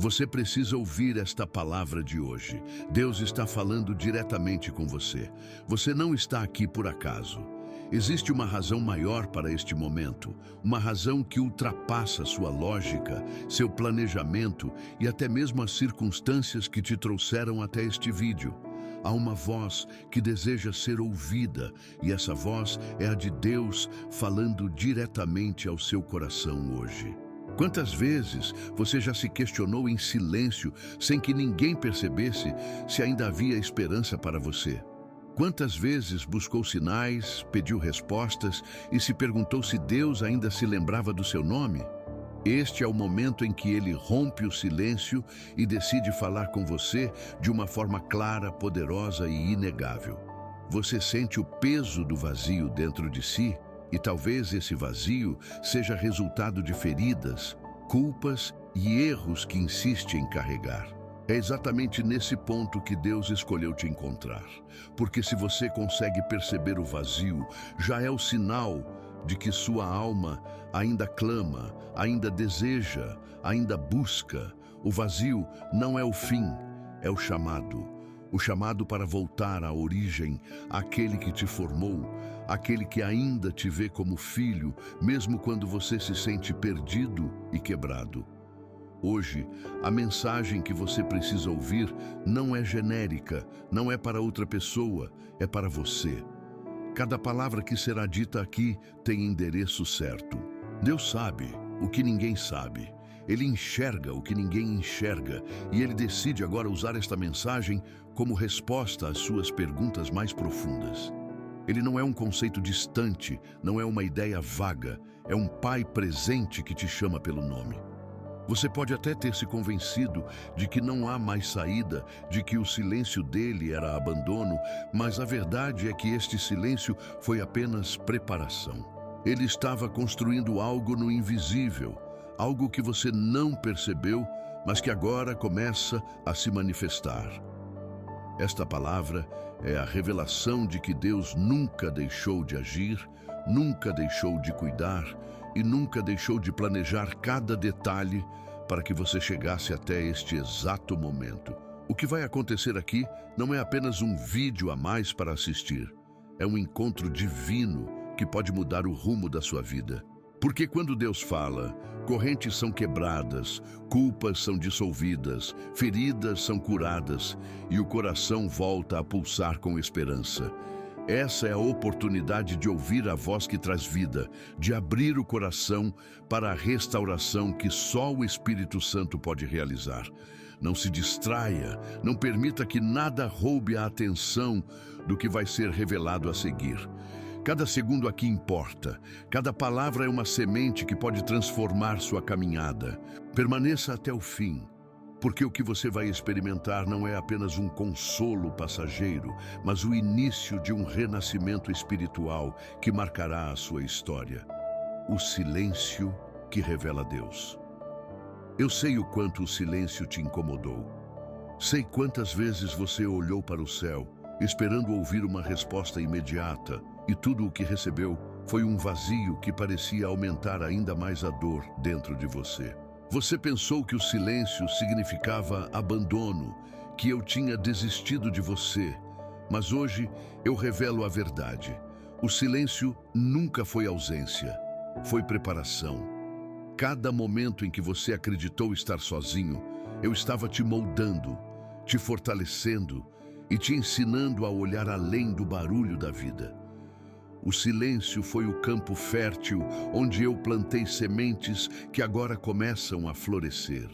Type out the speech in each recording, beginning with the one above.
Você precisa ouvir esta palavra de hoje. Deus está falando diretamente com você. Você não está aqui por acaso. Existe uma razão maior para este momento, uma razão que ultrapassa sua lógica, seu planejamento e até mesmo as circunstâncias que te trouxeram até este vídeo. Há uma voz que deseja ser ouvida e essa voz é a de Deus falando diretamente ao seu coração hoje. Quantas vezes você já se questionou em silêncio, sem que ninguém percebesse, se ainda havia esperança para você? Quantas vezes buscou sinais, pediu respostas e se perguntou se Deus ainda se lembrava do seu nome? Este é o momento em que Ele rompe o silêncio e decide falar com você de uma forma clara, poderosa e inegável. Você sente o peso do vazio dentro de si? E talvez esse vazio seja resultado de feridas, culpas e erros que insiste em carregar. É exatamente nesse ponto que Deus escolheu te encontrar. Porque se você consegue perceber o vazio, já é o sinal de que sua alma ainda clama, ainda deseja, ainda busca. O vazio não é o fim, é o chamado. O chamado para voltar à origem, àquele que te formou, aquele que ainda te vê como filho, mesmo quando você se sente perdido e quebrado. Hoje, a mensagem que você precisa ouvir não é genérica, não é para outra pessoa, é para você. Cada palavra que será dita aqui tem endereço certo. Deus sabe o que ninguém sabe. Ele enxerga o que ninguém enxerga e Ele decide agora usar esta mensagem como resposta às suas perguntas mais profundas. Ele não é um conceito distante, não é uma ideia vaga, é um Pai presente que te chama pelo nome. Você pode até ter se convencido de que não há mais saída, de que o silêncio dele era abandono, mas a verdade é que este silêncio foi apenas preparação. Ele estava construindo algo no invisível, algo que você não percebeu, mas que agora começa a se manifestar. Esta palavra é a revelação de que Deus nunca deixou de agir, nunca deixou de cuidar e nunca deixou de planejar cada detalhe para que você chegasse até este exato momento. O que vai acontecer aqui não é apenas um vídeo a mais para assistir, é um encontro divino que pode mudar o rumo da sua vida. Porque quando Deus fala, correntes são quebradas, culpas são dissolvidas, feridas são curadas e o coração volta a pulsar com esperança. Essa é a oportunidade de ouvir a voz que traz vida, de abrir o coração para a restauração que só o Espírito Santo pode realizar. Não se distraia, não permita que nada roube a atenção do que vai ser revelado a seguir. Cada segundo aqui importa. Cada palavra é uma semente que pode transformar sua caminhada. Permaneça até o fim, porque o que você vai experimentar não é apenas um consolo passageiro, mas o início de um renascimento espiritual que marcará a sua história. O silêncio que revela Deus. Eu sei o quanto o silêncio te incomodou. Sei quantas vezes você olhou para o céu, esperando ouvir uma resposta imediata, e tudo o que recebeu foi um vazio que parecia aumentar ainda mais a dor dentro de você. Você pensou que o silêncio significava abandono, que eu tinha desistido de você, mas hoje eu revelo a verdade. O silêncio nunca foi ausência, foi preparação. Cada momento em que você acreditou estar sozinho, eu estava te moldando, te fortalecendo e te ensinando a olhar além do barulho da vida. O silêncio foi o campo fértil onde eu plantei sementes que agora começam a florescer.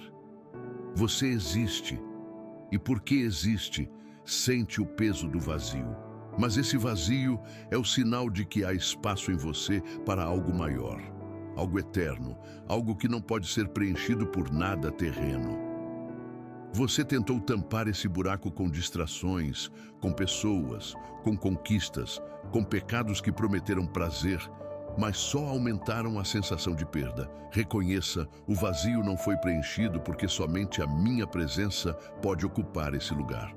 Você existe, e porque existe, sente o peso do vazio. Mas esse vazio é o sinal de que há espaço em você para algo maior, algo eterno, algo que não pode ser preenchido por nada terreno. Você tentou tampar esse buraco com distrações, com pessoas, com conquistas, com pecados que prometeram prazer, mas só aumentaram a sensação de perda. Reconheça, o vazio não foi preenchido porque somente a minha presença pode ocupar esse lugar.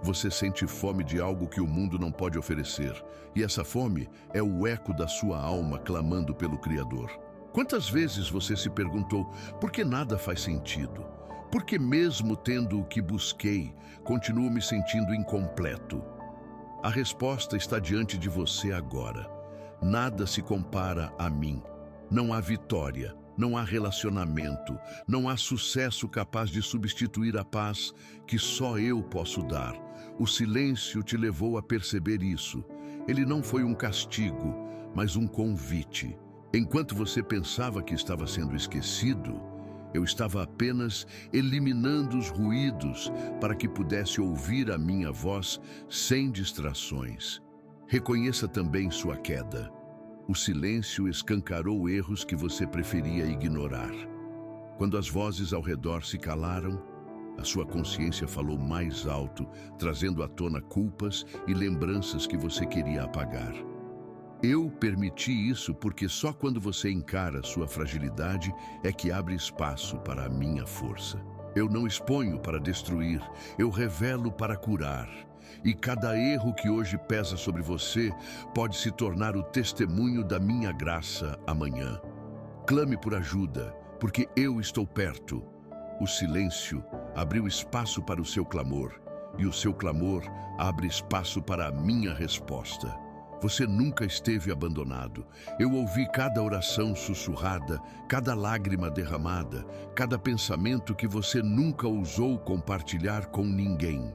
Você sente fome de algo que o mundo não pode oferecer, e essa fome é o eco da sua alma clamando pelo Criador. Quantas vezes você se perguntou por que nada faz sentido? Porque mesmo tendo o que busquei, continuo me sentindo incompleto? A resposta está diante de você agora. Nada se compara a mim. Não há vitória, não há relacionamento, não há sucesso capaz de substituir a paz que só eu posso dar. O silêncio te levou a perceber isso. Ele não foi um castigo, mas um convite. Enquanto você pensava que estava sendo esquecido, eu estava apenas eliminando os ruídos para que pudesse ouvir a minha voz sem distrações. Reconheça também sua queda. O silêncio escancarou erros que você preferia ignorar. Quando as vozes ao redor se calaram, a sua consciência falou mais alto, trazendo à tona culpas e lembranças que você queria apagar. Eu permiti isso porque só quando você encara sua fragilidade é que abre espaço para a minha força. Eu não exponho para destruir, eu revelo para curar. E cada erro que hoje pesa sobre você pode se tornar o testemunho da minha graça amanhã. Clame por ajuda, porque eu estou perto. O silêncio abriu espaço para o seu clamor, e o seu clamor abre espaço para a minha resposta. Você nunca esteve abandonado. Eu ouvi cada oração sussurrada, cada lágrima derramada, cada pensamento que você nunca ousou compartilhar com ninguém.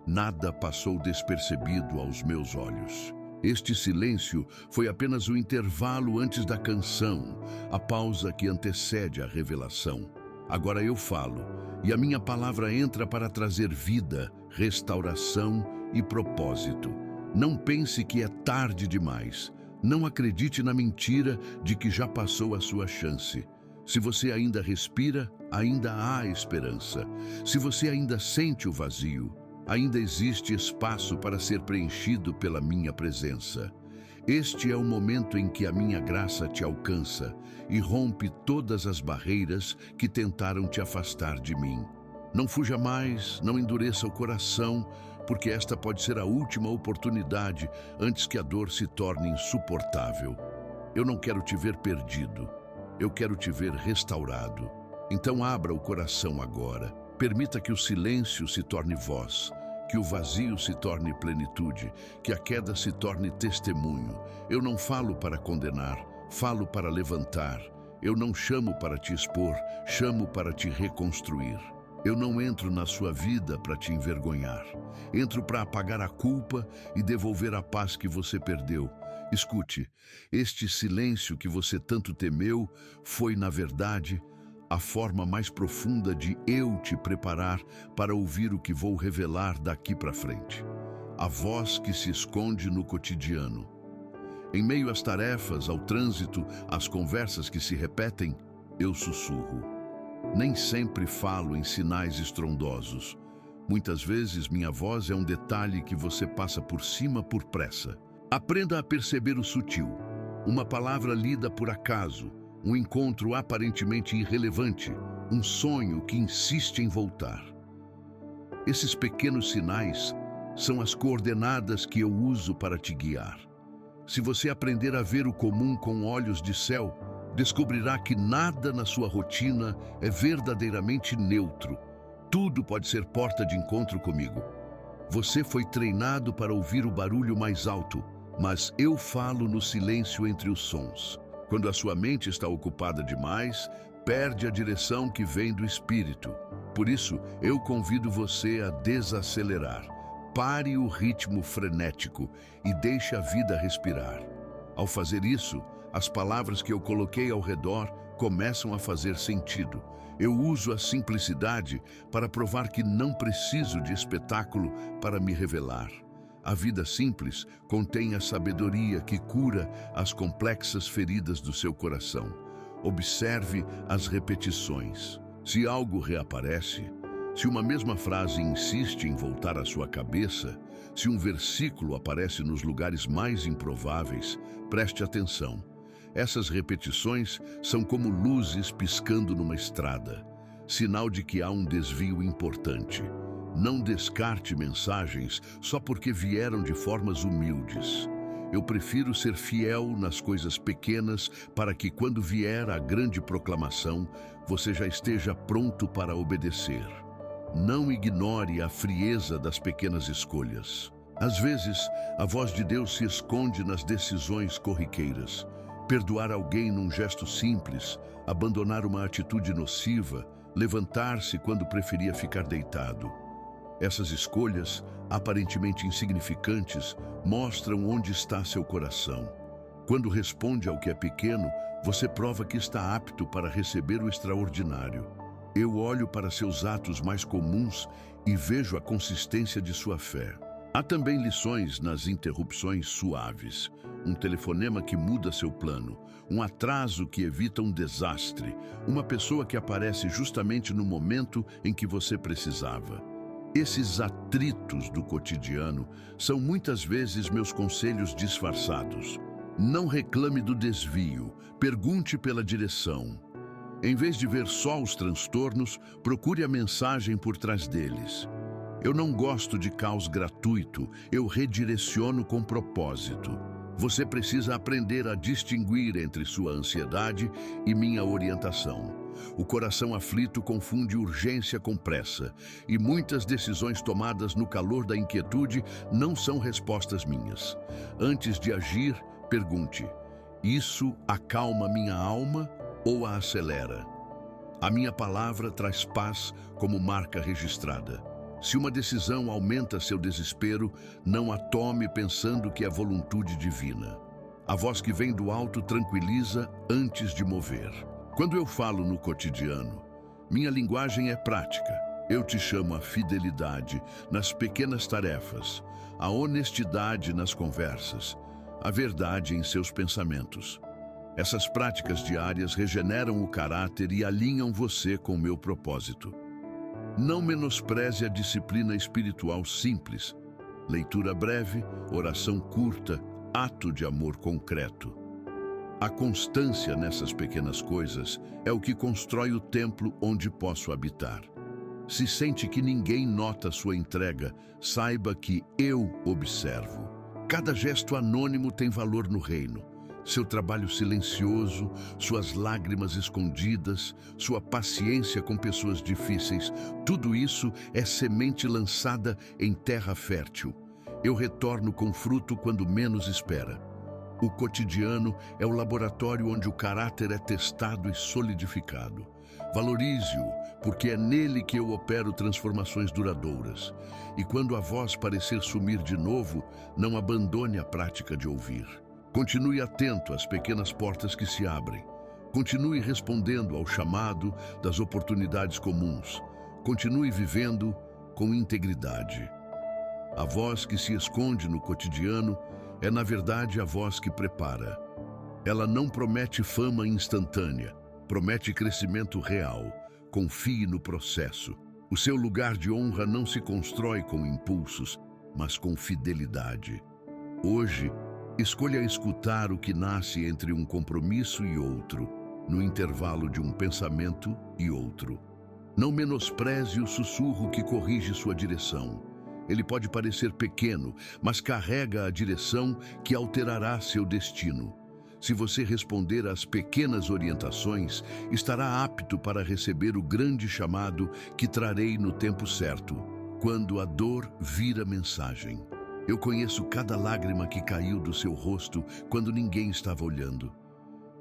Nada passou despercebido aos meus olhos. Este silêncio foi apenas o intervalo antes da canção, a pausa que antecede a revelação. Agora eu falo, e a minha palavra entra para trazer vida, restauração e propósito. Não pense que é tarde demais. Não acredite na mentira de que já passou a sua chance. Se você ainda respira, ainda há esperança. Se você ainda sente o vazio, ainda existe espaço para ser preenchido pela minha presença. Este é o momento em que a minha graça te alcança e rompe todas as barreiras que tentaram te afastar de mim. Não fuja mais, não endureça o coração, porque esta pode ser a última oportunidade antes que a dor se torne insuportável. Eu não quero te ver perdido, eu quero te ver restaurado. Então abra o coração agora. Permita que o silêncio se torne voz, que o vazio se torne plenitude, que a queda se torne testemunho. Eu não falo para condenar, falo para levantar. Eu não chamo para te expor, chamo para te reconstruir. Eu não entro na sua vida para te envergonhar. Entro para apagar a culpa e devolver a paz que você perdeu. Escute, este silêncio que você tanto temeu foi, na verdade, a forma mais profunda de eu te preparar para ouvir o que vou revelar daqui para frente. A voz que se esconde no cotidiano. Em meio às tarefas, ao trânsito, às conversas que se repetem, eu sussurro. Nem sempre falo em sinais estrondosos. Muitas vezes minha voz é um detalhe que você passa por cima por pressa. Aprenda a perceber o sutil. Uma palavra lida por acaso, um encontro aparentemente irrelevante, um sonho que insiste em voltar. Esses pequenos sinais são as coordenadas que eu uso para te guiar. Se você aprender a ver o comum com olhos de céu, descobrirá que nada na sua rotina é verdadeiramente neutro. Tudo pode ser porta de encontro comigo. Você foi treinado para ouvir o barulho mais alto, mas eu falo no silêncio entre os sons. Quando a sua mente está ocupada demais, perde a direção que vem do espírito. Por isso, eu convido você a desacelerar. Pare o ritmo frenético e deixe a vida respirar. Ao fazer isso, as palavras que eu coloquei ao redor começam a fazer sentido. Eu uso a simplicidade para provar que não preciso de espetáculo para me revelar. A vida simples contém a sabedoria que cura as complexas feridas do seu coração. Observe as repetições. Se algo reaparece, se uma mesma frase insiste em voltar à sua cabeça, se um versículo aparece nos lugares mais improváveis, preste atenção. Essas repetições são como luzes piscando numa estrada, sinal de que há um desvio importante. Não descarte mensagens só porque vieram de formas humildes. Eu prefiro ser fiel nas coisas pequenas para que, quando vier a grande proclamação, você já esteja pronto para obedecer. Não ignore a frieza das pequenas escolhas. Às vezes, a voz de Deus se esconde nas decisões corriqueiras. Perdoar alguém num gesto simples, abandonar uma atitude nociva, levantar-se quando preferia ficar deitado. Essas escolhas, aparentemente insignificantes, mostram onde está seu coração. Quando responde ao que é pequeno, você prova que está apto para receber o extraordinário. Eu olho para seus atos mais comuns e vejo a consistência de sua fé. Há também lições nas interrupções suaves. Um telefonema que muda seu plano, um atraso que evita um desastre, uma pessoa que aparece justamente no momento em que você precisava. Esses atritos do cotidiano são muitas vezes meus conselhos disfarçados. Não reclame do desvio, pergunte pela direção. Em vez de ver só os transtornos, procure a mensagem por trás deles. Eu não gosto de caos gratuito, eu redireciono com propósito. Você precisa aprender a distinguir entre sua ansiedade e minha orientação. O coração aflito confunde urgência com pressa, e muitas decisões tomadas no calor da inquietude não são respostas minhas. Antes de agir, pergunte: isso acalma minha alma ou a acelera? A minha palavra traz paz como marca registrada. Se uma decisão aumenta seu desespero, não a tome pensando que é voluntude divina. A voz que vem do alto tranquiliza antes de mover. Quando eu falo no cotidiano, minha linguagem é prática. Eu te chamo a fidelidade nas pequenas tarefas, a honestidade nas conversas, a verdade em seus pensamentos. Essas práticas diárias regeneram o caráter e alinham você com o meu propósito. Não menospreze a disciplina espiritual simples. Leitura breve, oração curta, ato de amor concreto. A constância nessas pequenas coisas é o que constrói o templo onde posso habitar. Se sente que ninguém nota sua entrega, saiba que eu observo. Cada gesto anônimo tem valor no reino. Seu trabalho silencioso, suas lágrimas escondidas, sua paciência com pessoas difíceis, tudo isso é semente lançada em terra fértil. Eu retorno com fruto quando menos espera. O cotidiano é o laboratório onde o caráter é testado e solidificado. Valorize-o, porque é nele que eu opero transformações duradouras. E quando a voz parecer sumir de novo, não abandone a prática de ouvir. Continue atento às pequenas portas que se abrem. Continue respondendo ao chamado das oportunidades comuns. Continue vivendo com integridade. A voz que se esconde no cotidiano é, na verdade, a voz que prepara. Ela não promete fama instantânea, promete crescimento real. Confie no processo. O seu lugar de honra não se constrói com impulsos, mas com fidelidade. Hoje, escolha escutar o que nasce entre um compromisso e outro, no intervalo de um pensamento e outro. Não menospreze o sussurro que corrige sua direção. Ele pode parecer pequeno, mas carrega a direção que alterará seu destino. Se você responder às pequenas orientações, estará apto para receber o grande chamado que trarei no tempo certo, quando a dor vira mensagem. Eu conheço cada lágrima que caiu do seu rosto quando ninguém estava olhando.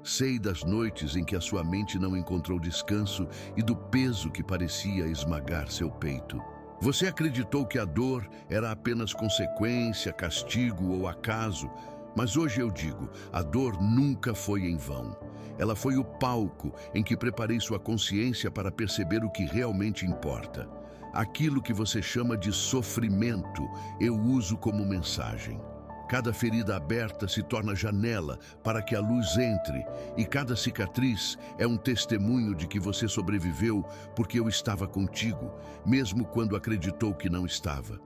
Sei das noites em que a sua mente não encontrou descanso e do peso que parecia esmagar seu peito. Você acreditou que a dor era apenas consequência, castigo ou acaso, mas hoje eu digo, a dor nunca foi em vão. Ela foi o palco em que preparei sua consciência para perceber o que realmente importa. Aquilo que você chama de sofrimento, eu uso como mensagem. Cada ferida aberta se torna janela para que a luz entre, e cada cicatriz é um testemunho de que você sobreviveu porque eu estava contigo, mesmo quando acreditou que não estava.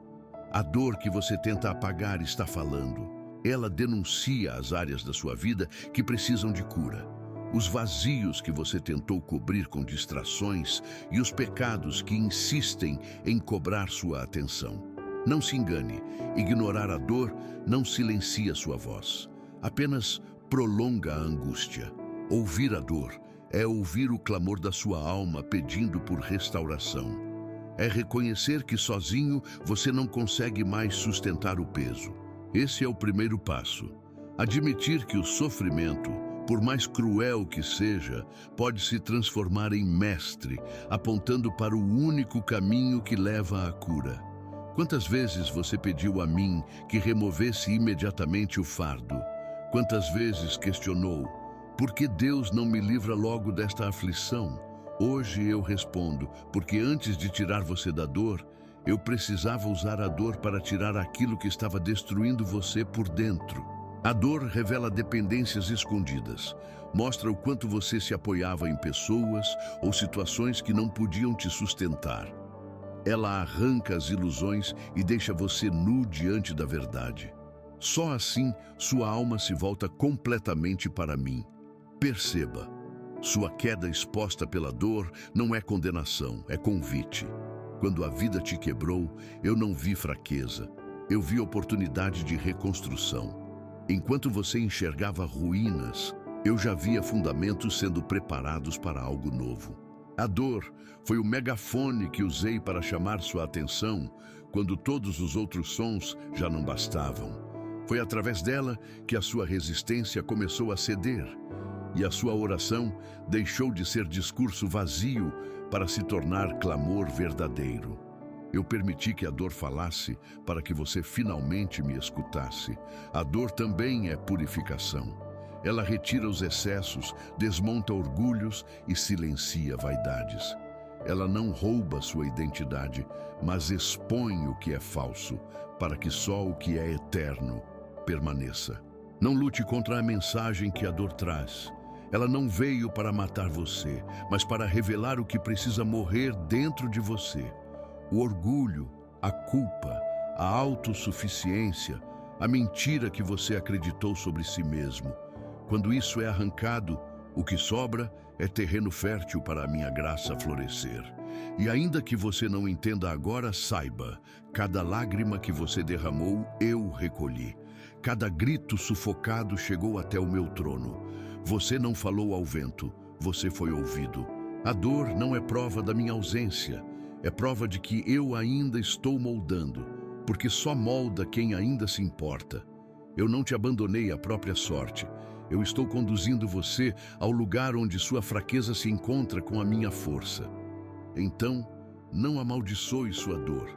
A dor que você tenta apagar está falando. Ela denuncia as áreas da sua vida que precisam de cura. Os vazios que você tentou cobrir com distrações e os pecados que insistem em cobrar sua atenção. Não se engane, ignorar a dor não silencia sua voz, apenas prolonga a angústia. Ouvir a dor é ouvir o clamor da sua alma pedindo por restauração. É reconhecer que sozinho você não consegue mais sustentar o peso. Esse é o primeiro passo. Admitir que o sofrimento, por mais cruel que seja, pode se transformar em mestre, apontando para o único caminho que leva à cura. Quantas vezes você pediu a mim que removesse imediatamente o fardo? Quantas vezes questionou: por que Deus não me livra logo desta aflição? Hoje eu respondo: porque antes de tirar você da dor, eu precisava usar a dor para tirar aquilo que estava destruindo você por dentro. A dor revela dependências escondidas. Mostra o quanto você se apoiava em pessoas ou situações que não podiam te sustentar. Ela arranca as ilusões e deixa você nu diante da verdade. Só assim, sua alma se volta completamente para mim. Perceba, sua queda exposta pela dor não é condenação, é convite. Quando a vida te quebrou, eu não vi fraqueza, eu vi oportunidade de reconstrução. Enquanto você enxergava ruínas, eu já via fundamentos sendo preparados para algo novo. A dor foi o megafone que usei para chamar sua atenção quando todos os outros sons já não bastavam. Foi através dela que a sua resistência começou a ceder e a sua oração deixou de ser discurso vazio para se tornar clamor verdadeiro. Eu permiti que a dor falasse para que você finalmente me escutasse. A dor também é purificação. Ela retira os excessos, desmonta orgulhos e silencia vaidades. Ela não rouba sua identidade, mas expõe o que é falso, para que só o que é eterno permaneça. Não lute contra a mensagem que a dor traz. Ela não veio para matar você, mas para revelar o que precisa morrer dentro de você. O orgulho, a culpa, a autossuficiência, a mentira que você acreditou sobre si mesmo. Quando isso é arrancado, o que sobra é terreno fértil para a minha graça florescer. E ainda que você não entenda agora, saiba, cada lágrima que você derramou, eu recolhi. Cada grito sufocado chegou até o meu trono. Você não falou ao vento, você foi ouvido. A dor não é prova da minha ausência, é prova de que eu ainda estou moldando, porque só molda quem ainda se importa. Eu não te abandonei à própria sorte. Eu estou conduzindo você ao lugar onde sua fraqueza se encontra com a minha força. Então, não amaldiçoe sua dor.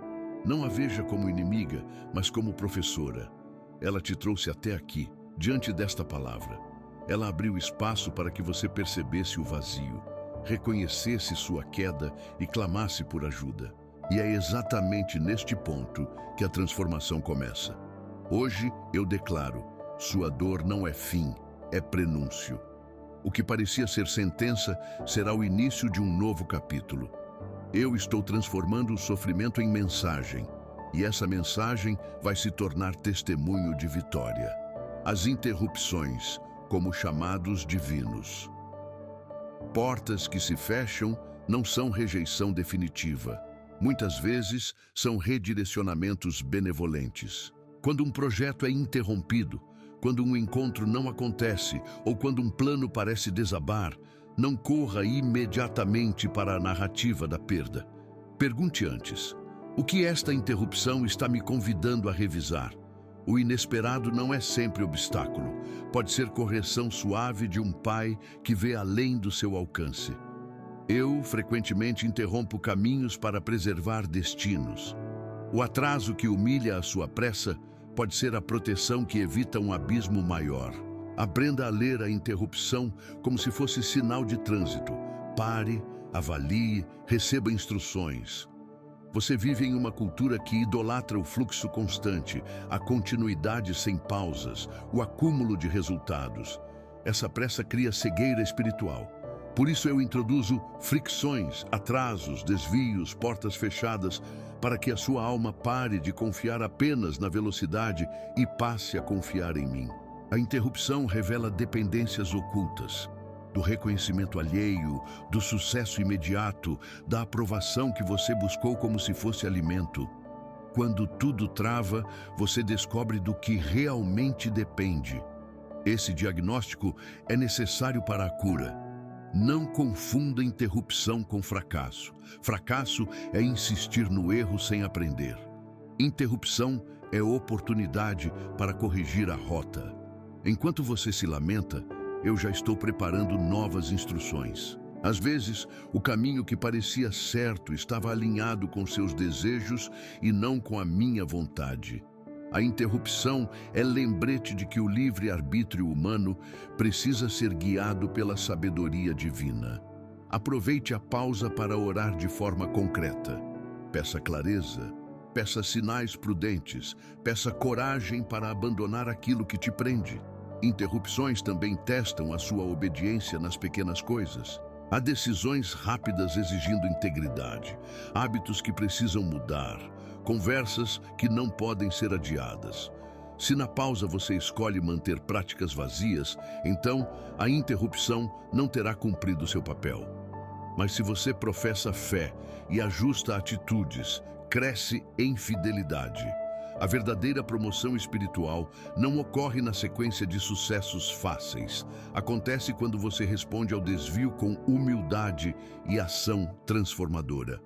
Não a veja como inimiga, mas como professora. Ela te trouxe até aqui, diante desta palavra. Ela abriu espaço para que você percebesse o vazio, reconhecesse sua queda e clamasse por ajuda. E é exatamente neste ponto que a transformação começa. Hoje eu declaro, sua dor não é fim, é prenúncio. O que parecia ser sentença será o início de um novo capítulo. Eu estou transformando o sofrimento em mensagem, e essa mensagem vai se tornar testemunho de vitória. As interrupções, como chamados divinos. Portas que se fecham não são rejeição definitiva. Muitas vezes são redirecionamentos benevolentes. Quando um projeto é interrompido, quando um encontro não acontece ou quando um plano parece desabar, não corra imediatamente para a narrativa da perda. Pergunte antes: o que esta interrupção está me convidando a revisar? O inesperado não é sempre obstáculo. Pode ser correção suave de um pai que vê além do seu alcance. Eu, frequentemente, interrompo caminhos para preservar destinos. O atraso que humilha a sua pressa pode ser a proteção que evita um abismo maior. Aprenda a ler a interrupção como se fosse sinal de trânsito. Pare, avalie, receba instruções. Você vive em uma cultura que idolatra o fluxo constante, a continuidade sem pausas, o acúmulo de resultados. Essa pressa cria cegueira espiritual. Por isso eu introduzo fricções, atrasos, desvios, portas fechadas, para que a sua alma pare de confiar apenas na velocidade e passe a confiar em mim. A interrupção revela dependências ocultas, do reconhecimento alheio, do sucesso imediato, da aprovação que você buscou como se fosse alimento. Quando tudo trava, você descobre do que realmente depende. Esse diagnóstico é necessário para a cura. Não confunda interrupção com fracasso. Fracasso é insistir no erro sem aprender. Interrupção é oportunidade para corrigir a rota. Enquanto você se lamenta, eu já estou preparando novas instruções. Às vezes, o caminho que parecia certo estava alinhado com seus desejos e não com a minha vontade. A interrupção é lembrete de que o livre-arbítrio humano precisa ser guiado pela sabedoria divina. Aproveite a pausa para orar de forma concreta. Peça clareza, peça sinais prudentes, peça coragem para abandonar aquilo que te prende. Interrupções também testam a sua obediência nas pequenas coisas. Há decisões rápidas exigindo integridade, hábitos que precisam mudar, conversas que não podem ser adiadas. Se na pausa você escolhe manter práticas vazias, então a interrupção não terá cumprido seu papel. Mas se você professa fé e ajusta atitudes, cresce em fidelidade. A verdadeira promoção espiritual não ocorre na sequência de sucessos fáceis. Acontece quando você responde ao desvio com humildade e ação transformadora.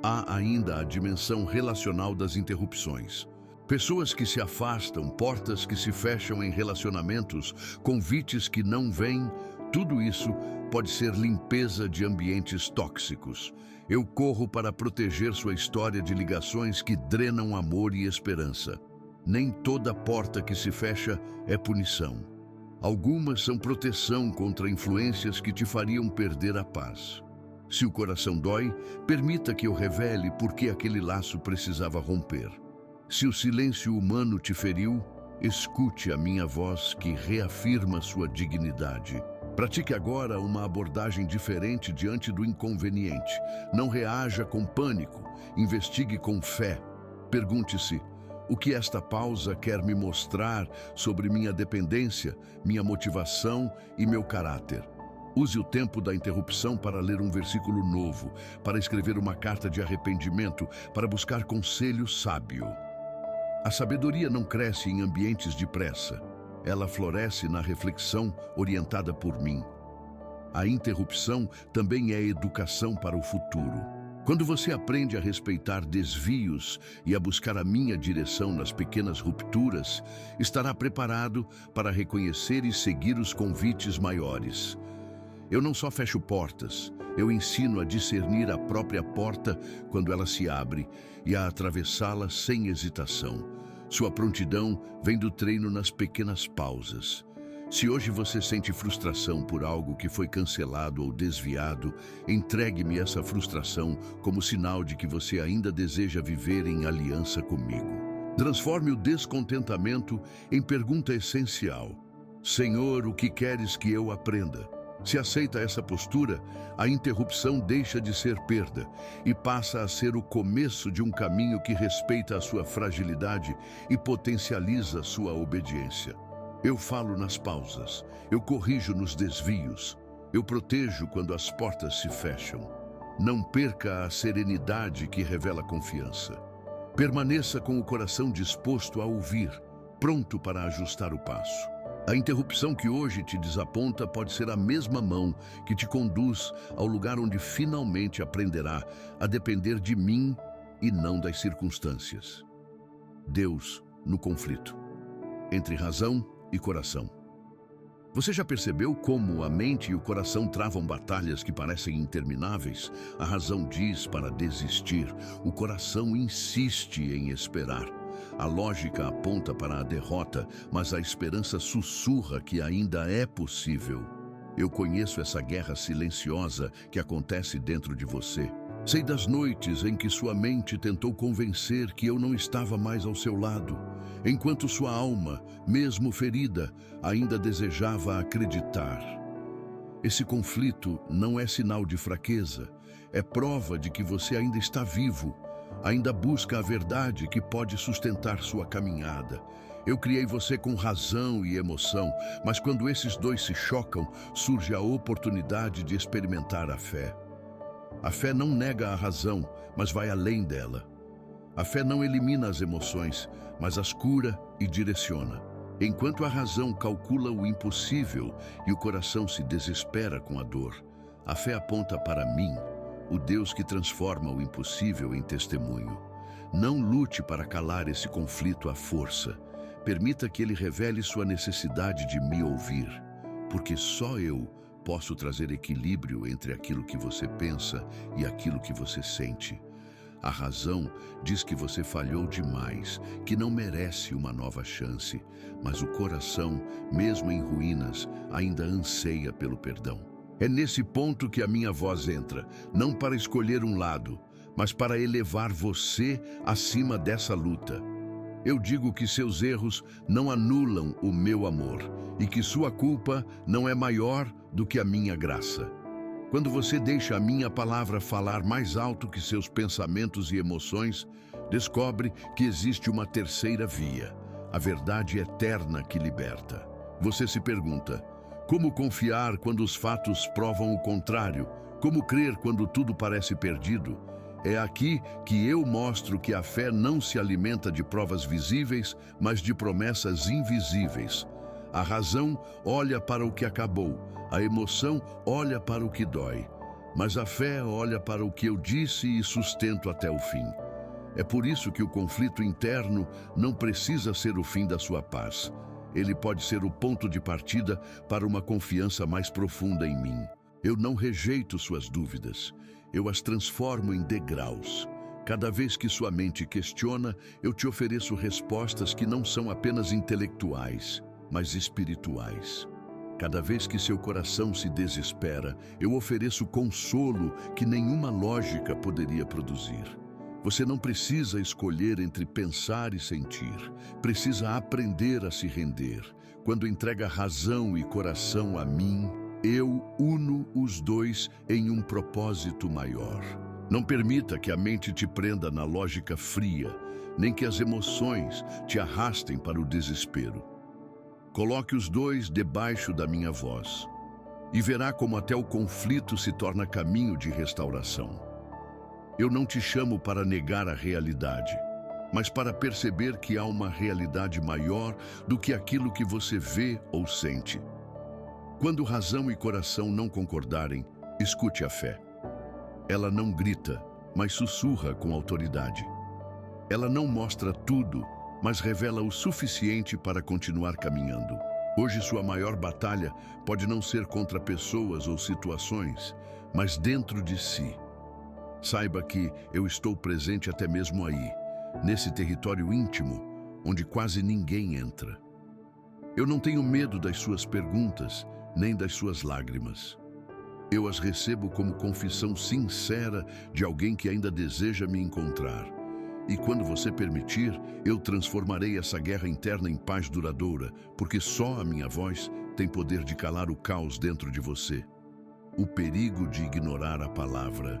Há ainda a dimensão relacional das interrupções. Pessoas que se afastam, portas que se fecham em relacionamentos, convites que não vêm, tudo isso pode ser limpeza de ambientes tóxicos. Eu corro para proteger sua história de ligações que drenam amor e esperança. Nem toda porta que se fecha é punição. Algumas são proteção contra influências que te fariam perder a paz. Se o coração dói, permita que eu revele por que aquele laço precisava romper. Se o silêncio humano te feriu, escute a minha voz que reafirma sua dignidade. Pratique agora uma abordagem diferente diante do inconveniente. Não reaja com pânico, investigue com fé. Pergunte-se: o que esta pausa quer me mostrar sobre minha dependência, minha motivação e meu caráter? Use o tempo da interrupção para ler um versículo novo, para escrever uma carta de arrependimento, para buscar conselho sábio. A sabedoria não cresce em ambientes de pressa. Ela floresce na reflexão orientada por mim. A interrupção também é educação para o futuro. Quando você aprende a respeitar desvios e a buscar a minha direção nas pequenas rupturas, estará preparado para reconhecer e seguir os convites maiores. Eu não só fecho portas, eu ensino a discernir a própria porta quando ela se abre e a atravessá-la sem hesitação. Sua prontidão vem do treino nas pequenas pausas. Se hoje você sente frustração por algo que foi cancelado ou desviado, entregue-me essa frustração como sinal de que você ainda deseja viver em aliança comigo. Transforme o descontentamento em pergunta essencial. Senhor, o que queres que eu aprenda? Se aceita essa postura, a interrupção deixa de ser perda e passa a ser o começo de um caminho que respeita a sua fragilidade e potencializa sua obediência. Eu falo nas pausas, eu corrijo nos desvios, eu protejo quando as portas se fecham. Não perca a serenidade que revela confiança. Permaneça com o coração disposto a ouvir, pronto para ajustar o passo. A interrupção que hoje te desaponta pode ser a mesma mão que te conduz ao lugar onde finalmente aprenderá a depender de mim e não das circunstâncias. Deus no conflito entre razão e coração. Você já percebeu como a mente e o coração travam batalhas que parecem intermináveis? A razão diz para desistir, o coração insiste em esperar. A lógica aponta para a derrota, mas a esperança sussurra que ainda é possível. Eu conheço essa guerra silenciosa que acontece dentro de você. Sei das noites em que sua mente tentou convencer que eu não estava mais ao seu lado, enquanto sua alma, mesmo ferida, ainda desejava acreditar. Esse conflito não é sinal de fraqueza, é prova de que você ainda está vivo. Ainda busca a verdade que pode sustentar sua caminhada. Eu criei você com razão e emoção, mas quando esses dois se chocam, surge a oportunidade de experimentar a fé. A fé não nega a razão, mas vai além dela. A fé não elimina as emoções, mas as cura e direciona. Enquanto a razão calcula o impossível e o coração se desespera com a dor, a fé aponta para mim, o Deus que transforma o impossível em testemunho. Não lute para calar esse conflito à força. Permita que ele revele sua necessidade de me ouvir, porque só eu posso trazer equilíbrio entre aquilo que você pensa e aquilo que você sente. A razão diz que você falhou demais, que não merece uma nova chance, mas o coração, mesmo em ruínas, ainda anseia pelo perdão. É nesse ponto que a minha voz entra, não para escolher um lado, mas para elevar você acima dessa luta. Eu digo que seus erros não anulam o meu amor e que sua culpa não é maior do que a minha graça. Quando você deixa a minha palavra falar mais alto que seus pensamentos e emoções, descobre que existe uma terceira via, a verdade eterna que liberta. Você se pergunta, como confiar quando os fatos provam o contrário? Como crer quando tudo parece perdido? É aqui que eu mostro que a fé não se alimenta de provas visíveis, mas de promessas invisíveis. A razão olha para o que acabou, a emoção olha para o que dói, mas a fé olha para o que eu disse e sustento até o fim. É por isso que o conflito interno não precisa ser o fim da sua paz. Ele pode ser o ponto de partida para uma confiança mais profunda em mim. Eu não rejeito suas dúvidas, eu as transformo em degraus. Cada vez que sua mente questiona, eu te ofereço respostas que não são apenas intelectuais, mas espirituais. Cada vez que seu coração se desespera, eu ofereço consolo que nenhuma lógica poderia produzir. Você não precisa escolher entre pensar e sentir. Precisa aprender a se render. Quando entrega razão e coração a mim, eu uno os dois em um propósito maior. Não permita que a mente te prenda na lógica fria, nem que as emoções te arrastem para o desespero. Coloque os dois debaixo da minha voz e verá como até o conflito se torna caminho de restauração. Eu não te chamo para negar a realidade, mas para perceber que há uma realidade maior do que aquilo que você vê ou sente. Quando razão e coração não concordarem, escute a fé. Ela não grita, mas sussurra com autoridade. Ela não mostra tudo, mas revela o suficiente para continuar caminhando. Hoje sua maior batalha pode não ser contra pessoas ou situações, mas dentro de si. Saiba que eu estou presente até mesmo aí, nesse território íntimo, onde quase ninguém entra. Eu não tenho medo das suas perguntas, nem das suas lágrimas. Eu as recebo como confissão sincera de alguém que ainda deseja me encontrar. E quando você permitir, eu transformarei essa guerra interna em paz duradoura, porque só a minha voz tem poder de calar o caos dentro de você. O perigo de ignorar a palavra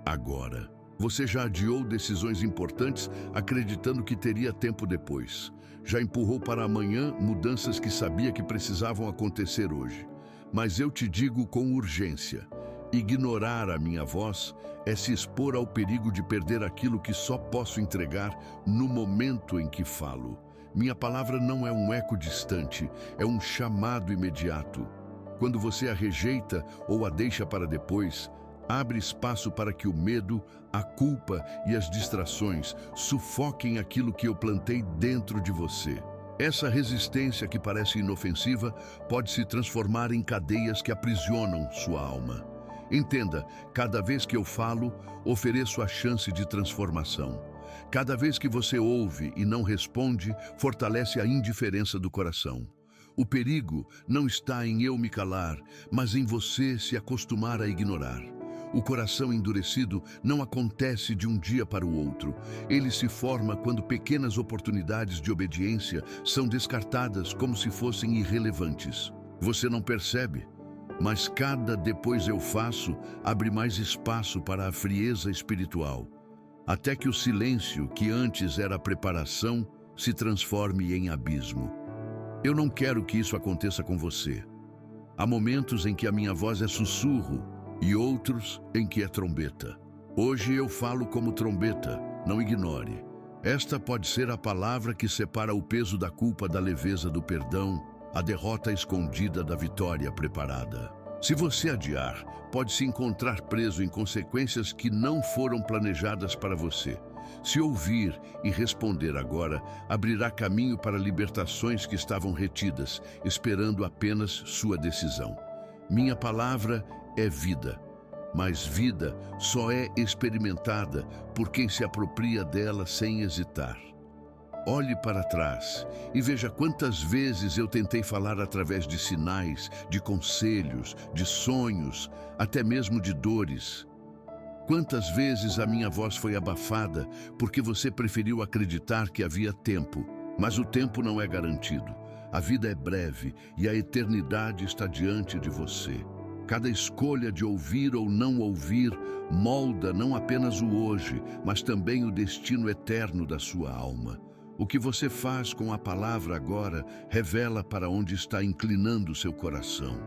agora. Você já adiou decisões importantes acreditando que teria tempo depois. Já empurrou para amanhã mudanças que sabia que precisavam acontecer hoje. Mas eu te digo com urgência, ignorar a minha voz é se expor ao perigo de perder aquilo que só posso entregar no momento em que falo. Minha palavra não é um eco distante, é um chamado imediato. Quando você a rejeita ou a deixa para depois, abre espaço para que o medo, a culpa e as distrações sufoquem aquilo que eu plantei dentro de você. Essa resistência que parece inofensiva pode se transformar em cadeias que aprisionam sua alma. Entenda, cada vez que eu falo, ofereço a chance de transformação. Cada vez que você ouve e não responde, fortalece a indiferença do coração. O perigo não está em eu me calar, mas em você se acostumar a ignorar. O coração endurecido não acontece de um dia para o outro. Ele se forma quando pequenas oportunidades de obediência são descartadas como se fossem irrelevantes. Você não percebe, mas cada depois eu faço abre mais espaço para a frieza espiritual, até que o silêncio, que antes era preparação, se transforme em abismo. Eu não quero que isso aconteça com você. Há momentos em que a minha voz é sussurro, e outros em que é trombeta. Hoje eu falo como trombeta, não ignore. Esta pode ser a palavra que separa o peso da culpa da leveza do perdão, a derrota escondida da vitória preparada. Se você adiar, pode se encontrar preso em consequências que não foram planejadas para você. Se ouvir e responder agora, abrirá caminho para libertações que estavam retidas, esperando apenas sua decisão. Minha palavra é vida, mas vida só é experimentada por quem se apropria dela sem hesitar. Olhe para trás e veja quantas vezes eu tentei falar através de sinais, de conselhos, de sonhos, até mesmo de dores. Quantas vezes a minha voz foi abafada porque você preferiu acreditar que havia tempo, mas o tempo não é garantido. A vida é breve e a eternidade está diante de você. Cada escolha de ouvir ou não ouvir molda não apenas o hoje, mas também o destino eterno da sua alma. O que você faz com a palavra agora revela para onde está inclinando seu coração.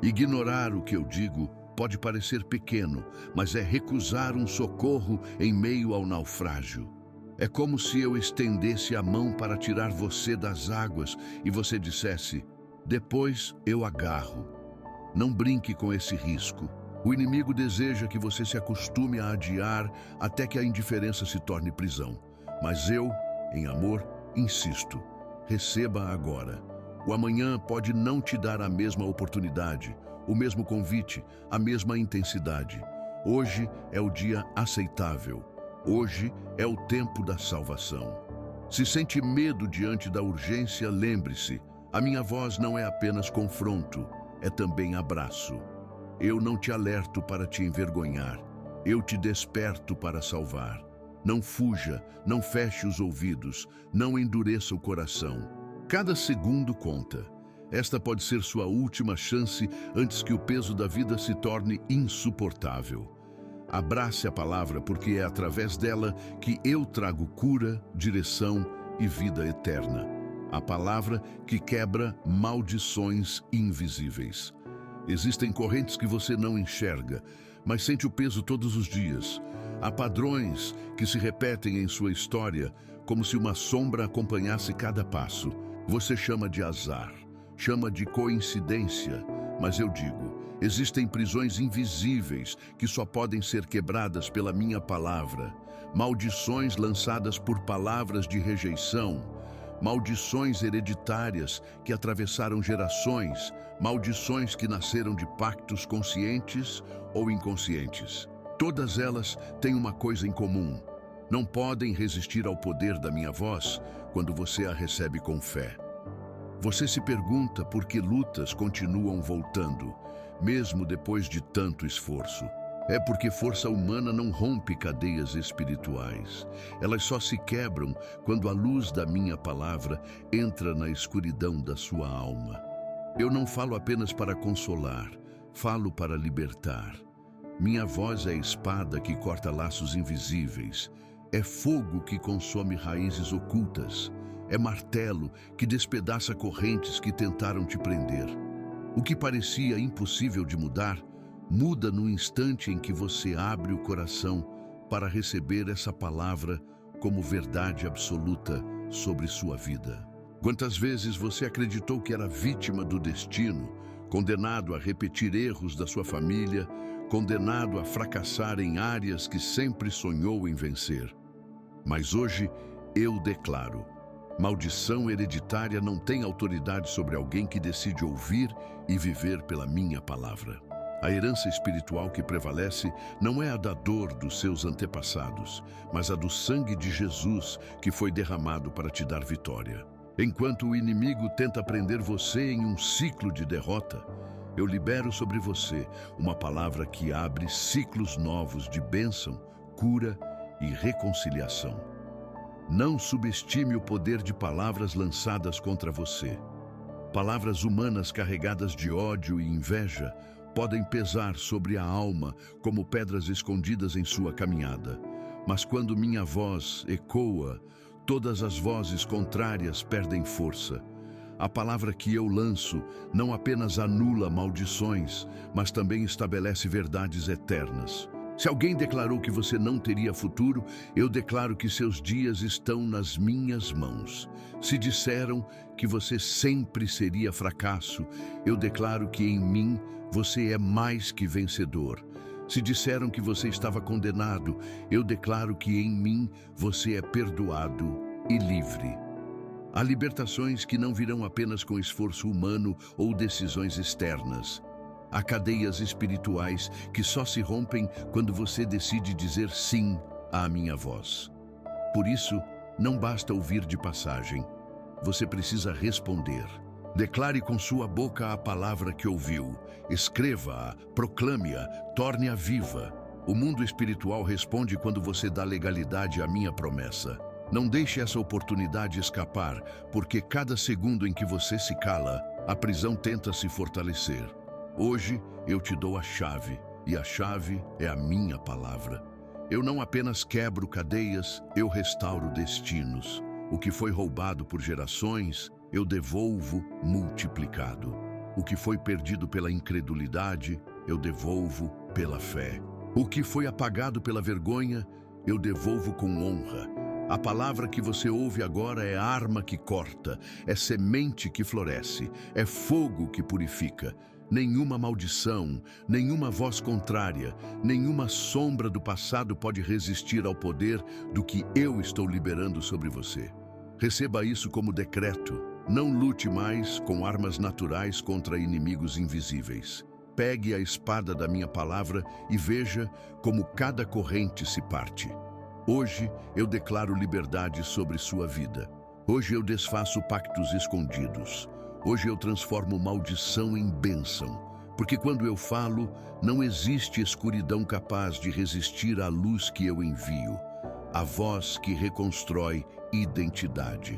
Ignorar o que eu digo pode parecer pequeno, mas é recusar um socorro em meio ao naufrágio. É como se eu estendesse a mão para tirar você das águas e você dissesse: "Depois eu agarro." Não brinque com esse risco. O inimigo deseja que você se acostume a adiar até que a indiferença se torne prisão. Mas eu, em amor, insisto, receba agora. O amanhã pode não te dar a mesma oportunidade, o mesmo convite, a mesma intensidade. Hoje é o dia aceitável. Hoje é o tempo da salvação. Se sente medo diante da urgência, lembre-se, a minha voz não é apenas confronto, é também abraço. Eu não te alerto para te envergonhar, eu te desperto para salvar. Não fuja, não feche os ouvidos, não endureça o coração. Cada segundo conta. Esta pode ser sua última chance antes que o peso da vida se torne insuportável. Abrace a palavra, porque é através dela que eu trago cura, direção e vida eterna. A palavra que quebra maldições invisíveis. Existem correntes que você não enxerga, mas sente o peso todos os dias. Há padrões que se repetem em sua história, como se uma sombra acompanhasse cada passo. Você chama de azar, chama de coincidência, mas eu digo, existem prisões invisíveis que só podem ser quebradas pela minha palavra. Maldições lançadas por palavras de rejeição. Maldições hereditárias que atravessaram gerações, maldições que nasceram de pactos conscientes ou inconscientes. Todas elas têm uma coisa em comum. Não podem resistir ao poder da minha voz quando você a recebe com fé. Você se pergunta por que lutas continuam voltando, mesmo depois de tanto esforço. É porque força humana não rompe cadeias espirituais. Elas só se quebram quando a luz da minha palavra entra na escuridão da sua alma. Eu não falo apenas para consolar, falo para libertar. Minha voz é espada que corta laços invisíveis. É fogo que consome raízes ocultas. É martelo que despedaça correntes que tentaram te prender. O que parecia impossível de mudar, muda no instante em que você abre o coração para receber essa palavra como verdade absoluta sobre sua vida. Quantas vezes você acreditou que era vítima do destino, condenado a repetir erros da sua família, condenado a fracassar em áreas que sempre sonhou em vencer? Mas hoje eu declaro: maldição hereditária não tem autoridade sobre alguém que decide ouvir e viver pela minha palavra. A herança espiritual que prevalece não é a da dor dos seus antepassados, mas a do sangue de Jesus que foi derramado para te dar vitória. Enquanto o inimigo tenta prender você em um ciclo de derrota, eu libero sobre você uma palavra que abre ciclos novos de bênção, cura e reconciliação. Não subestime o poder de palavras lançadas contra você. Palavras humanas carregadas de ódio e inveja podem pesar sobre a alma como pedras escondidas em sua caminhada. Mas quando minha voz ecoa, todas as vozes contrárias perdem força. A palavra que eu lanço não apenas anula maldições, mas também estabelece verdades eternas. Se alguém declarou que você não teria futuro, eu declaro que seus dias estão nas minhas mãos. Se disseram que você sempre seria fracasso, eu declaro que em mim você é mais que vencedor. Se disseram que você estava condenado, eu declaro que em mim você é perdoado e livre. Há libertações que não virão apenas com esforço humano ou decisões externas. Há cadeias espirituais que só se rompem quando você decide dizer sim à minha voz. Por isso, não basta ouvir de passagem. Você precisa responder. Declare com sua boca a palavra que ouviu. Escreva-a, proclame-a, torne-a viva. O mundo espiritual responde quando você dá legalidade à minha promessa. Não deixe essa oportunidade escapar, porque cada segundo em que você se cala, a prisão tenta se fortalecer. Hoje eu te dou a chave, e a chave é a minha palavra. Eu não apenas quebro cadeias, eu restauro destinos. O que foi roubado por gerações, eu devolvo multiplicado. O que foi perdido pela incredulidade, eu devolvo pela fé. O que foi apagado pela vergonha, eu devolvo com honra. A palavra que você ouve agora é arma que corta, é semente que floresce, é fogo que purifica. Nenhuma maldição, nenhuma voz contrária, nenhuma sombra do passado pode resistir ao poder do que eu estou liberando sobre você. Receba isso como decreto. Não lute mais com armas naturais contra inimigos invisíveis. Pegue a espada da minha palavra e veja como cada corrente se parte. Hoje eu declaro liberdade sobre sua vida. Hoje eu desfaço pactos escondidos. Hoje eu transformo maldição em bênção. Porque quando eu falo, não existe escuridão capaz de resistir à luz que eu envio. A voz que reconstrói identidade.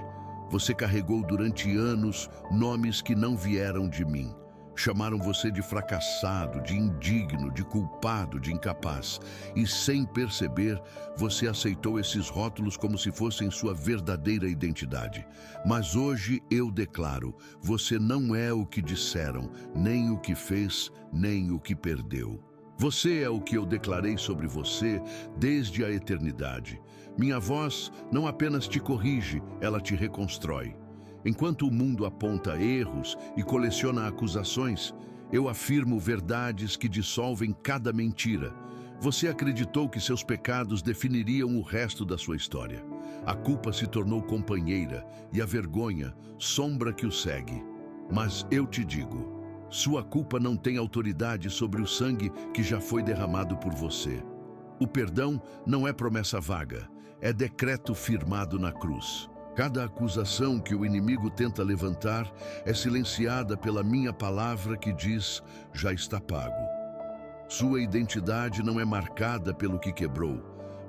Você carregou durante anos nomes que não vieram de mim. Chamaram você de fracassado, de indigno, de culpado, de incapaz. E sem perceber, você aceitou esses rótulos como se fossem sua verdadeira identidade. Mas hoje eu declaro, você não é o que disseram, nem o que fez, nem o que perdeu. Você é o que eu declarei sobre você desde a eternidade. Minha voz não apenas te corrige, ela te reconstrói. Enquanto o mundo aponta erros e coleciona acusações, eu afirmo verdades que dissolvem cada mentira. Você acreditou que seus pecados definiriam o resto da sua história. A culpa se tornou companheira e a vergonha, sombra que o segue. Mas eu te digo, sua culpa não tem autoridade sobre o sangue que já foi derramado por você. O perdão não é promessa vaga, é decreto firmado na cruz. Cada acusação que o inimigo tenta levantar é silenciada pela minha palavra que diz, já está pago. Sua identidade não é marcada pelo que quebrou,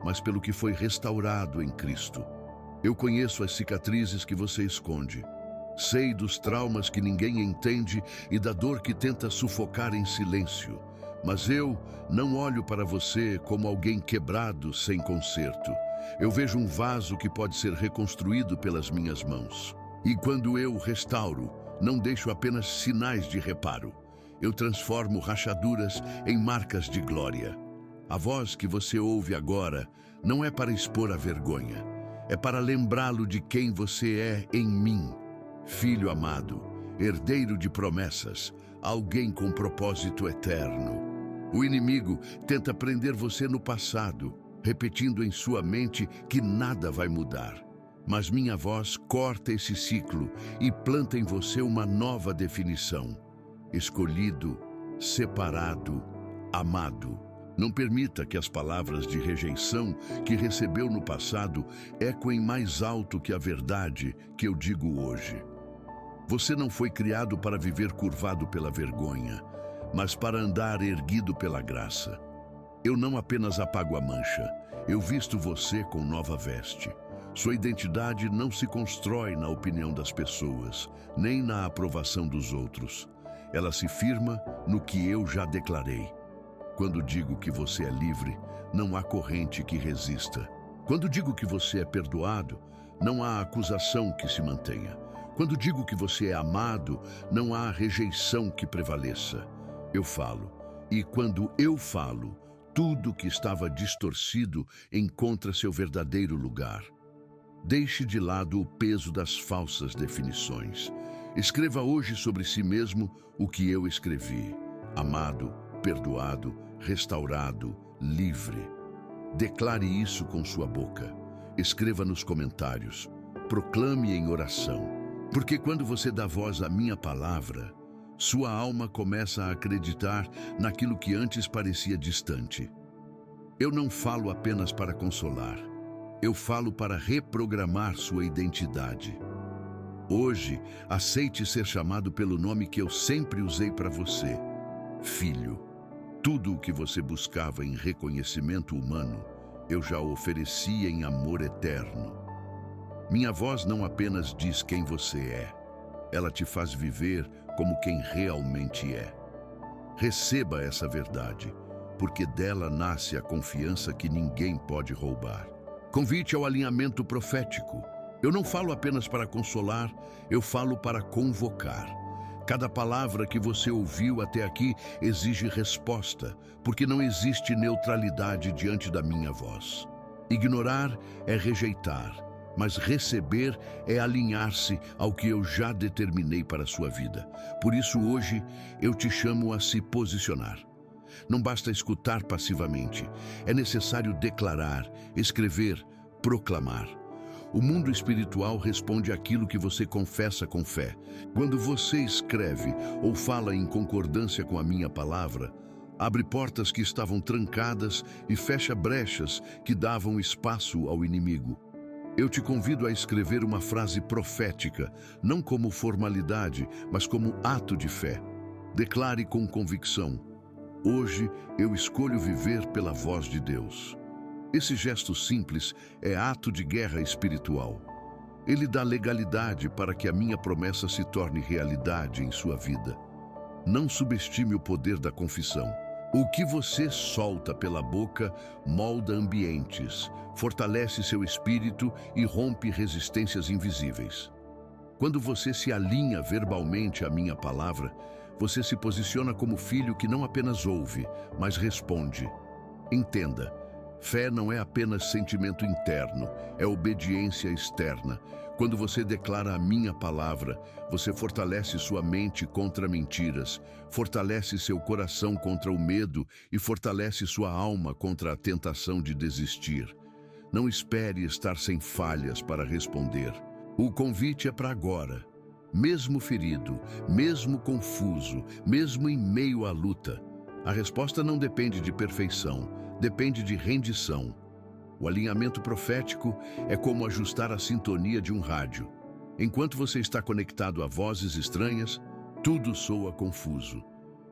mas pelo que foi restaurado em Cristo. Eu conheço as cicatrizes que você esconde. Sei dos traumas que ninguém entende e da dor que tenta sufocar em silêncio. Mas eu não olho para você como alguém quebrado sem conserto. Eu vejo um vaso que pode ser reconstruído pelas minhas mãos. E quando eu restauro, não deixo apenas sinais de reparo. Eu transformo rachaduras em marcas de glória. A voz que você ouve agora não é para expor a vergonha. É para lembrá-lo de quem você é em mim. Filho amado, herdeiro de promessas, alguém com propósito eterno. O inimigo tenta prender você no passado, repetindo em sua mente que nada vai mudar. Mas minha voz corta esse ciclo e planta em você uma nova definição. Escolhido, separado, amado. Não permita que as palavras de rejeição que recebeu no passado ecoem mais alto que a verdade que eu digo hoje. Você não foi criado para viver curvado pela vergonha, mas para andar erguido pela graça. Eu não apenas apago a mancha, eu visto você com nova veste. Sua identidade não se constrói na opinião das pessoas, nem na aprovação dos outros. Ela se firma no que eu já declarei. Quando digo que você é livre, não há corrente que resista. Quando digo que você é perdoado, não há acusação que se mantenha. Quando digo que você é amado, não há rejeição que prevaleça. Eu falo, e quando eu falo, Tudo que estava distorcido encontra seu verdadeiro lugar. Deixe de lado o peso das falsas definições. Escreva hoje sobre si mesmo o que eu escrevi: amado, perdoado, restaurado, livre. Declare isso com sua boca. Escreva nos comentários. Proclame em oração. Porque quando você dá voz à minha palavra, sua alma começa a acreditar naquilo que antes parecia distante. Eu não falo apenas para consolar. Eu falo para reprogramar sua identidade. Hoje, aceite ser chamado pelo nome que eu sempre usei para você: filho. Tudo o que você buscava em reconhecimento humano, eu já oferecia em amor eterno. Minha voz não apenas diz quem você é, ela te faz viver como quem realmente é. Receba essa verdade, porque dela nasce a confiança que ninguém pode roubar. Convite ao alinhamento profético. Eu não falo apenas para consolar, eu falo para convocar. Cada palavra que você ouviu até aqui exige resposta, porque não existe neutralidade diante da minha voz. Ignorar é rejeitar, mas receber é alinhar-se ao que eu já determinei para a sua vida. Por isso, hoje, eu te chamo a se posicionar. Não basta escutar passivamente, é necessário declarar, escrever, proclamar. O mundo espiritual responde àquilo que você confessa com fé. Quando você escreve ou fala em concordância com a minha palavra, abre portas que estavam trancadas e fecha brechas que davam espaço ao inimigo. Eu te convido a escrever uma frase profética, não como formalidade, mas como ato de fé. Declare com convicção: hoje eu escolho viver pela voz de Deus. Esse gesto simples é ato de guerra espiritual. Ele dá legalidade para que a minha promessa se torne realidade em sua vida. Não subestime o poder da confissão. O que você solta pela boca molda ambientes, fortalece seu espírito e rompe resistências invisíveis. Quando você se alinha verbalmente à minha palavra, você se posiciona como filho que não apenas ouve, mas responde. Entenda, fé não é apenas sentimento interno, é obediência externa. Quando você declara a minha palavra, você fortalece sua mente contra mentiras, fortalece seu coração contra o medo e fortalece sua alma contra a tentação de desistir. Não espere estar sem falhas para responder. O convite é para agora. Mesmo ferido, mesmo confuso, mesmo em meio à luta, a resposta não depende de perfeição, depende de rendição. O alinhamento profético é como ajustar a sintonia de um rádio. Enquanto você está conectado a vozes estranhas, tudo soa confuso.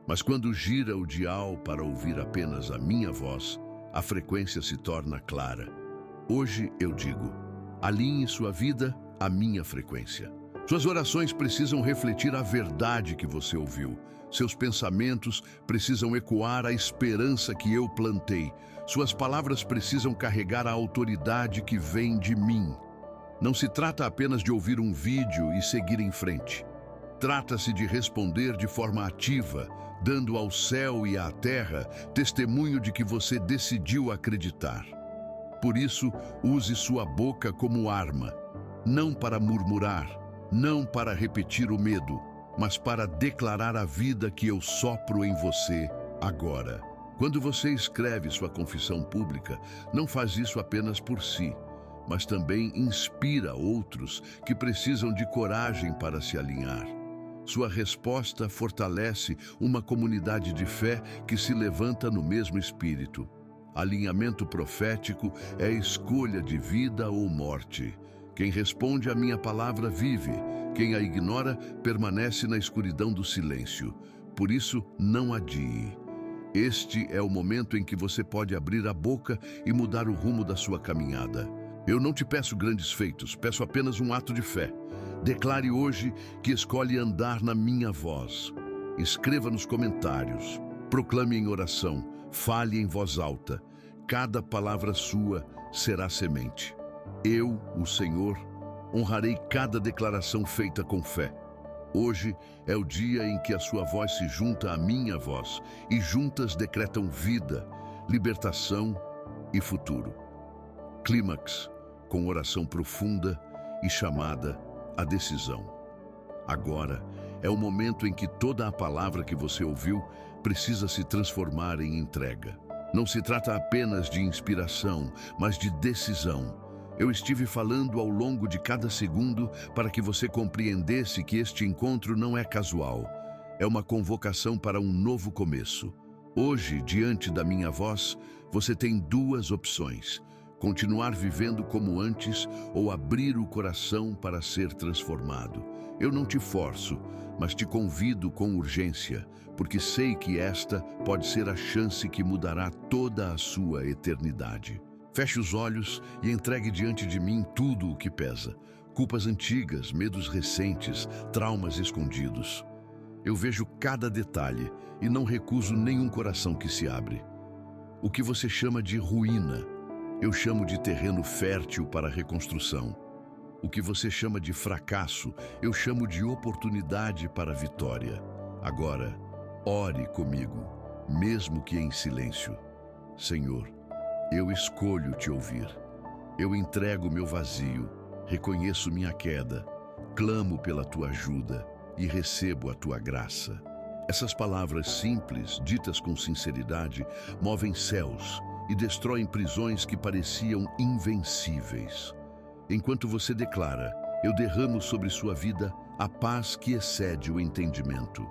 Mas quando gira o dial para ouvir apenas a minha voz, a frequência se torna clara. Hoje eu digo: alinhe sua vida à minha frequência. Suas orações precisam refletir a verdade que você ouviu. Seus pensamentos precisam ecoar a esperança que eu plantei. Suas palavras precisam carregar a autoridade que vem de mim. Não se trata apenas de ouvir um vídeo e seguir em frente. Trata-se de responder de forma ativa, dando ao céu e à terra testemunho de que você decidiu acreditar. Por isso, use sua boca como arma, não para murmurar, não para repetir o medo, mas para declarar a vida que eu sopro em você agora. Quando você escreve sua confissão pública, não faz isso apenas por si, mas também inspira outros que precisam de coragem para se alinhar. Sua resposta fortalece uma comunidade de fé que se levanta no mesmo espírito. Alinhamento profético é escolha de vida ou morte. Quem responde à minha palavra vive, quem a ignora permanece na escuridão do silêncio. Por isso, não adie. Este é o momento em que você pode abrir a boca e mudar o rumo da sua caminhada. Eu não te peço grandes feitos, peço apenas um ato de fé. Declare hoje que escolhe andar na minha voz. Escreva nos comentários, proclame em oração, fale em voz alta. Cada palavra sua será semente. Eu, o Senhor, honrarei cada declaração feita com fé. Hoje é o dia em que a sua voz se junta à minha voz e juntas decretam vida. libertação e futuro. Clímax, com oração profunda e chamada à decisão. Agora é o momento em que toda a palavra que você ouviu precisa se transformar em entrega. Não se trata apenas de inspiração, mas de decisão. Eu estive falando ao longo de cada segundo para que você compreendesse que este encontro não é casual. É uma convocação para um novo começo. Hoje, diante da minha voz, você tem duas opções: continuar vivendo como antes ou abrir o coração para ser transformado. Eu não te forço, mas te convido com urgência, porque sei que esta pode ser a chance que mudará toda a sua eternidade. Feche os olhos e entregue diante de mim tudo o que pesa: culpas antigas, medos recentes, traumas escondidos. Eu vejo cada detalhe e não recuso nenhum coração que se abre. O que você chama de ruína, eu chamo de terreno fértil para a reconstrução. O que você chama de fracasso, eu chamo de oportunidade para a vitória. Agora, ore comigo, mesmo que em silêncio. Senhor, eu escolho te ouvir. Eu entrego meu vazio, reconheço minha queda, clamo pela tua ajuda e recebo a tua graça. Essas palavras simples, ditas com sinceridade, movem céus e destroem prisões que pareciam invencíveis. Enquanto você declara, eu derramo sobre sua vida a paz que excede o entendimento.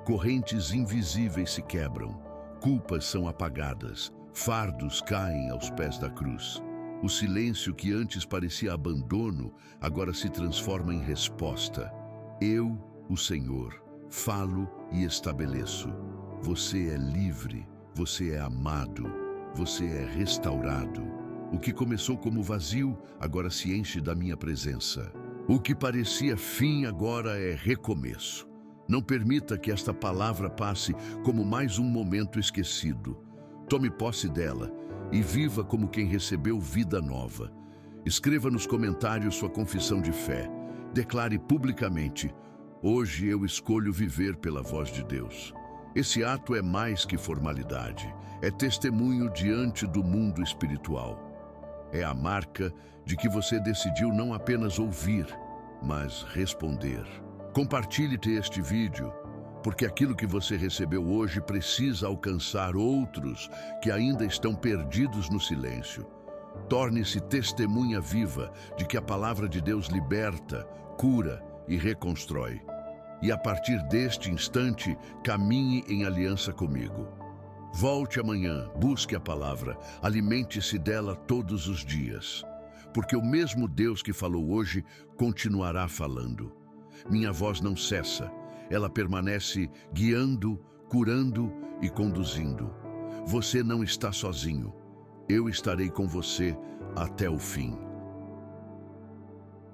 Correntes invisíveis se quebram, culpas são apagadas, fardos caem aos pés da cruz. O silêncio que antes parecia abandono, agora se transforma em resposta. Eu, o Senhor, falo e estabeleço. Você é livre, você é amado, você é restaurado. O que começou como vazio, agora se enche da minha presença. O que parecia fim, agora é recomeço. Não permita que esta palavra passe como mais um momento esquecido. Tome posse dela e viva como quem recebeu vida nova. Escreva nos comentários sua confissão de fé. Declare publicamente: hoje eu escolho viver pela voz de Deus. Esse ato é mais que formalidade, é testemunho diante do mundo espiritual. É a marca de que você decidiu não apenas ouvir, mas responder. Compartilhe este vídeo, porque aquilo que você recebeu hoje precisa alcançar outros que ainda estão perdidos no silêncio. Torne-se testemunha viva de que a palavra de Deus liberta, cura e reconstrói. E a partir deste instante, caminhe em aliança comigo. Volte amanhã, busque a palavra, alimente-se dela todos os dias. Porque o mesmo Deus que falou hoje continuará falando. Minha voz não cessa, ela permanece guiando, curando e conduzindo. Você não está sozinho, eu estarei com você até o fim.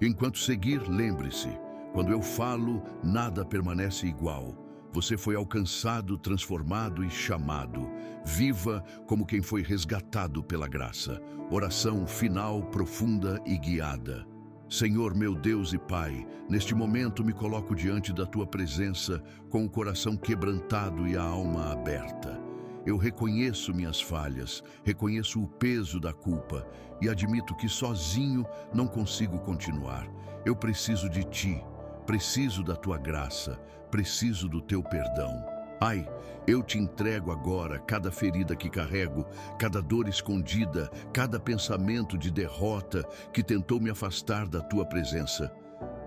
Enquanto seguir, lembre-se, quando eu falo, nada permanece igual. Você foi alcançado, transformado e chamado. Viva como quem foi resgatado pela graça. Oração final, profunda e guiada. Senhor, meu Deus e Pai, neste momento me coloco diante da Tua presença com o coração quebrantado e a alma aberta. Eu reconheço minhas falhas, reconheço o peso da culpa e admito que sozinho não consigo continuar. Eu preciso de Ti. Preciso da Tua graça, preciso do Teu perdão. Ai, eu te entrego agora cada ferida que carrego, cada dor escondida, cada pensamento de derrota que tentou me afastar da Tua presença.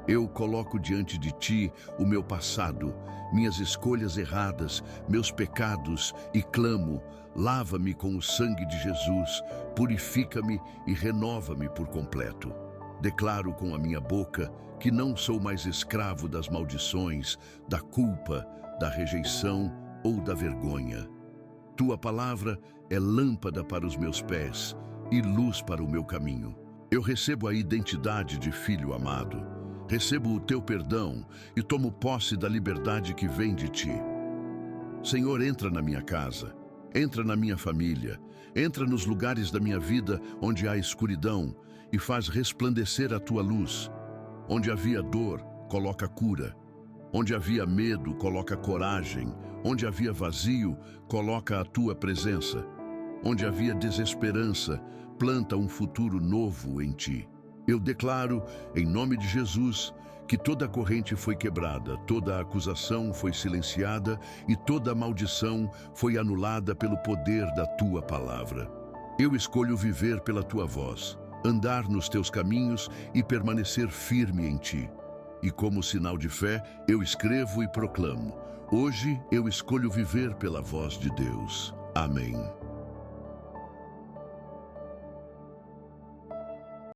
Eu coloco diante de Ti o meu passado, minhas escolhas erradas, meus pecados e clamo: lava-me com o sangue de Jesus, purifica-me e renova-me por completo. Declaro com a minha boca que não sou mais escravo das maldições, da culpa, da rejeição ou da vergonha. Tua palavra é lâmpada para os meus pés e luz para o meu caminho. Eu recebo a identidade de filho amado, recebo o Teu perdão e tomo posse da liberdade que vem de Ti. Senhor, entra na minha casa, entra na minha família, entra nos lugares da minha vida onde há escuridão e faz resplandecer a Tua luz. Onde havia dor, coloca cura. Onde havia medo, coloca coragem. Onde havia vazio, coloca a Tua presença. Onde havia desesperança, planta um futuro novo em ti. Eu declaro, em nome de Jesus, que toda corrente foi quebrada, toda acusação foi silenciada e toda maldição foi anulada pelo poder da tua palavra. Eu escolho viver pela tua voz, andar nos teus caminhos e permanecer firme em ti. E como sinal de fé, eu escrevo e proclamo: hoje eu escolho viver pela voz de Deus. Amém.